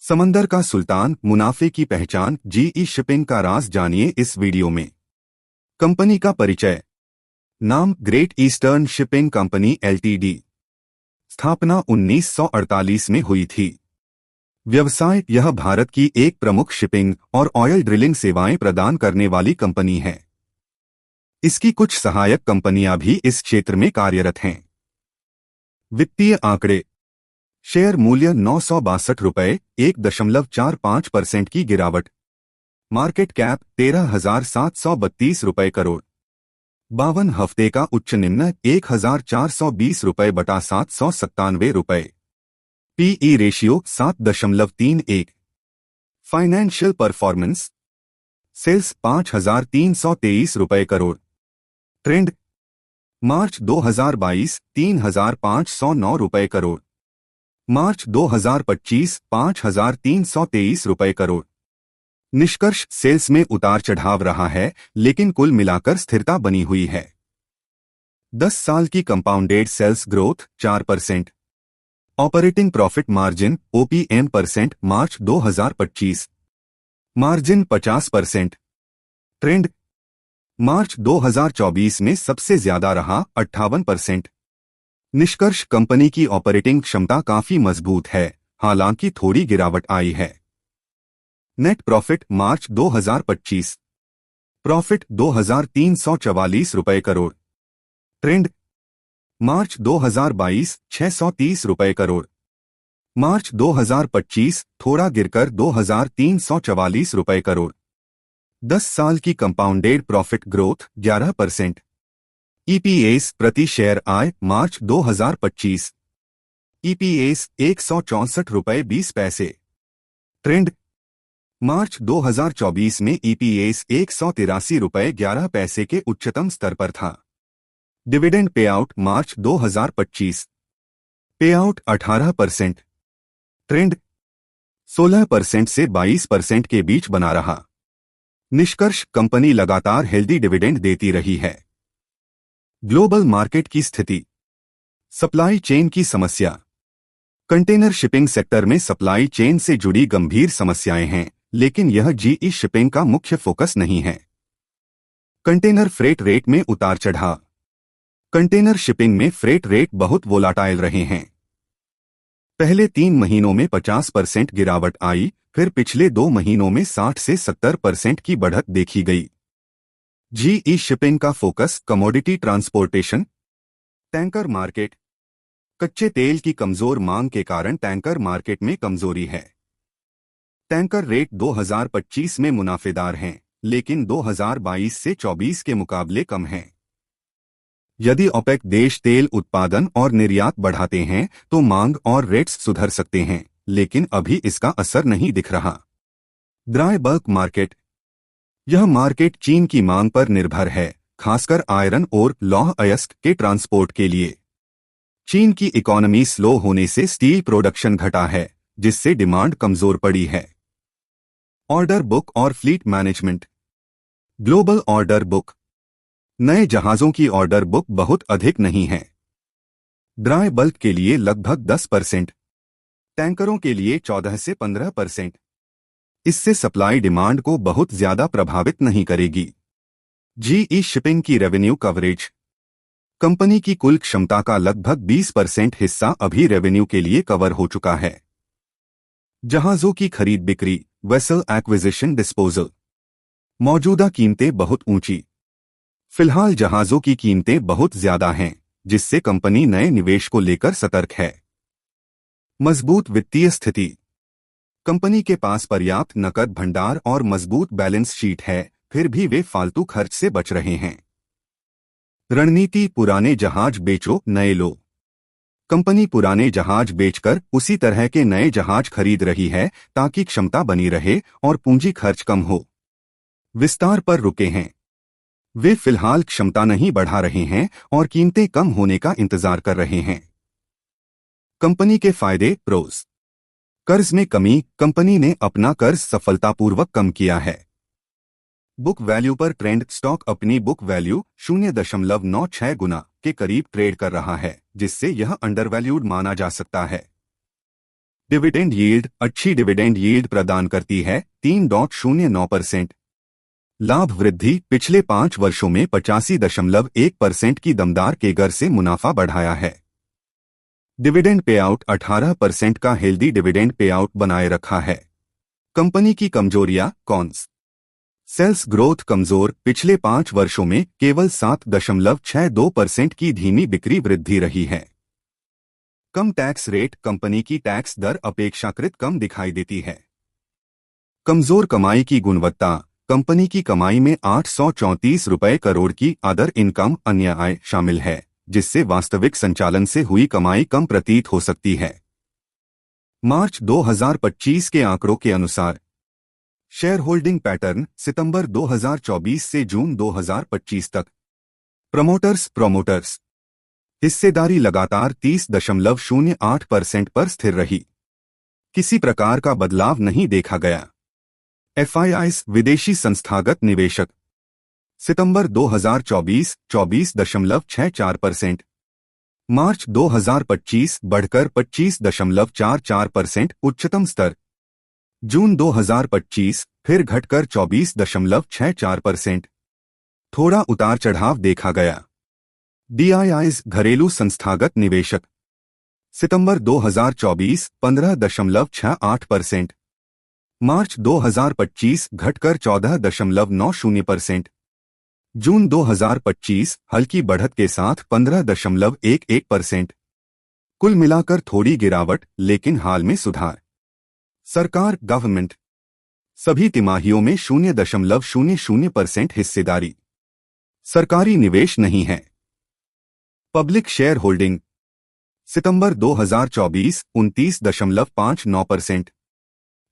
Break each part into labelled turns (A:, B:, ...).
A: समंदर का सुल्तान, मुनाफे की पहचान, जीई शिपिंग का राज जानिए इस वीडियो में। कंपनी का परिचय। नाम great eastern shipping company LTD. स्थापना 1948 में हुई थी। व्यवसाय। यह भारत की एक प्रमुख शिपिंग और ऑयल ड्रिलिंग सेवाएं प्रदान करने वाली कंपनी है। इसकी कुछ सहायक कंपनियां भी इस क्षेत्र में कार्यरत हैं। वित्तीय आंकड़े। शेयर मूल्य 962 रुपये, 1.45% की गिरावट। मार्केट कैप 13,732 रुपये करोड़। 52 हफ्ते का उच्च निम्न 1,420 रुपये बटा 797 रुपये। PE ratio 7.31। Financial performance. Sales 5,323 रुपये करोड़। ट्रेंड। मार्च 2022 3,509 रुपये करोड़। मार्च 2025 5,323 रुपये करोड़। निष्कर्ष। सेल्स में उतार चढ़ाव रहा है, लेकिन कुल मिलाकर स्थिरता बनी हुई है। 10 साल की compounded sales growth 4%। Operating profit margin OPM % March 2025। Margin 50%। Trend. March 2024 में सबसे ज्यादा रहा 58%। निष्कर्ष। कंपनी की ऑपरेटिंग क्षमता काफी मजबूत है, हालांकि थोड़ी गिरावट आई है। नेट प्रॉफिट मार्च 2025। प्रॉफिट 2,344 रुपये करोड़। ट्रेंड। मार्च 2022 630 रुपये करोड़। मार्च 2025 थोड़ा गिरकर 2,344 रुपये करोड़। 10 साल की कंपाउंडेड प्रॉफिट ग्रोथ 11%। ईपीएस प्रति शेयर आय मार्च 2025। ईपीएस 164 रुपये 20 पैसे। ट्रेंड। मार्च 2024 में ईपीएस 183 रुपये 11 पैसे के उच्चतम स्तर पर था। डिविडेंड पेआउट मार्च 2025। पेआउट 18%। ट्रेंड। 16% से 22% के बीच बना रहा। निष्कर्ष। कंपनी लगातार हेल्दी डिविडेंड देती रही है। ग्लोबल मार्केट की स्थिति। सप्लाई चेन की समस्या। कंटेनर शिपिंग सेक्टर में सप्लाई चेन से जुड़ी गंभीर समस्याएं हैं, लेकिन यह जीई शिपिंग का मुख्य फोकस नहीं है। कंटेनर फ्रेट रेट में उतार चढ़ाव। कंटेनर शिपिंग में फ्रेट रेट बहुत वोलाटाइल रहे हैं। पहले 3 महीनों में 50% गिरावट आई, फिर पिछले 2 महीनों में 60 से 70% की बढ़त देखी गई। जीई शिपिंग का focus commodity transportation. Tanker market. कच्चे तेल की कमजोर मांग के कारण टैंकर मार्केट में कमजोरी है। टैंकर रेट 2025 में मुनाफेदार हैं, लेकिन 2022 से 24 के मुकाबले कम हैं। यदि ओपेक देश तेल उत्पादन और निर्यात बढ़ाते हैं तो मांग और रेट्स सुधर सकते हैं, लेकिन अभी इसका असर नहीं दिख रहा। Dry bulk market. यह मार्केट चीन की मांग पर निर्भर है, खासकर आयरन और लौह अयस्क के ट्रांसपोर्ट के लिए। चीन की इकोनॉमी स्लो होने से स्टील प्रोडक्शन घटा है, जिससे डिमांड कमजोर पड़ी है। ऑर्डर बुक और fleet management. Global order book. नए जहाजों की ऑर्डर बुक बहुत अधिक नहीं है। ड्राई बल्क के लिए लगभग 10%। टैंकरों के लिए 14 से 15%। इससे सप्लाई डिमांड को बहुत ज्यादा प्रभावित नहीं करेगी। जीई शिपिंग की रेवेन्यू कवरेज। कंपनी की कुल क्षमता का लगभग 20% हिस्सा अभी रेवेन्यू के लिए कवर हो चुका है। जहाजों की खरीद बिक्री, वेसल एक्विजिशन डिस्पोजल। मौजूदा कीमतें बहुत ऊंची। फिलहाल जहाजों की कीमतें बहुत ज्यादा हैं, जिससे कंपनी नए निवेश को लेकर सतर्क है। मजबूत वित्तीय स्थिति। कंपनी के पास पर्याप्त नकद भंडार और मजबूत बैलेंस शीट है, फिर भी वे फालतू खर्च से बच रहे हैं। रणनीति। पुराने जहाज बेचो, नए लो। कंपनी पुराने जहाज बेचकर उसी तरह के नए जहाज खरीद रही है, ताकि क्षमता बनी रहे और पूंजी खर्च कम हो। विस्तार पर रुके हैं। वे फिलहाल क्षमता नहीं बढ़ा रहे हैं और कीमतें कम होने का इंतजार कर रहे हैं। कंपनी के फायदे। प्रोस। कर्ज में कमी। कंपनी ने अपना कर्ज सफलतापूर्वक कम किया है। बुक वैल्यू पर ट्रेंड। स्टॉक अपनी बुक वैल्यू 0.96 गुना के करीब ट्रेड कर रहा है, जिससे यह अंडरवैल्यूड माना जा सकता है। डिविडेंड यील्ड अच्छी डिविडेंड यील्ड प्रदान करती है 3.09%। लाभ वृद्धि पिछले 5 वर्षों में 85.1% की दमदार केगर से मुनाफा बढ़ाया है। डिविडेंड पेआउट 18% का हेल्दी डिविडेंड पेआउट बनाए रखा है। कंपनी की कमजोरियां कॉन्स। सेल्स ग्रोथ कमजोर, पिछले 5 वर्षों में केवल 7.62% की धीमी बिक्री वृद्धि रही है। कम टैक्स रेट, कंपनी की टैक्स दर अपेक्षाकृत कम दिखाई देती है। कमजोर कमाई की गुणवत्ता, कंपनी की कमाई में 834 रुपए करोड़ की अदर इनकम अन्य आय शामिल है, जिससे वास्तविक संचालन से हुई कमाई कम प्रतीत हो सकती है। मार्च 2025 के आंकड़ों के अनुसार शेयर होल्डिंग पैटर्न सितंबर 2024 से जून 2025 तक। प्रोमोटर्स हिस्सेदारी लगातार 30.08% पर स्थिर रही। किसी प्रकार का बदलाव नहीं देखा गया। FIIs विदेशी संस्थागत निवेशक सितंबर 2024 24.64%, मार्च 2025 बढ़कर 25.44% उच्चतम स्तर, जून 2025 फिर घटकर 24.64%। थोड़ा उतार चढ़ाव देखा गया। DIIs घरेलू संस्थागत निवेशक सितंबर 2024 15.68%, मार्च 2025 घटकर 14.90%, जून 2025 हल्की बढ़त के साथ 15.11%। कुल मिलाकर थोड़ी गिरावट, लेकिन हाल में सुधार। सरकार गवर्नमेंट सभी तिमाहियों में 0.00% हिस्सेदारी। सरकारी निवेश नहीं है। पब्लिक शेयर होल्डिंग सितंबर 2024 29.59%,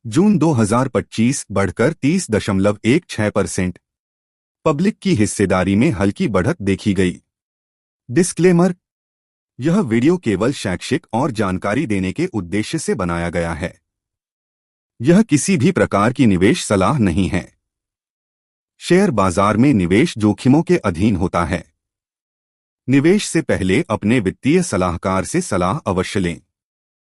A: जून 2025 बढ़कर 30.16%। पब्लिक की हिस्सेदारी में हल्की बढ़त देखी गई। डिस्क्लेमर, यह वीडियो केवल शैक्षिक और जानकारी देने के उद्देश्य से बनाया गया है। यह किसी भी प्रकार की निवेश सलाह नहीं है। शेयर बाजार में निवेश जोखिमों के अधीन होता है। निवेश से पहले अपने वित्तीय सलाहकार से सलाह अवश्य लें।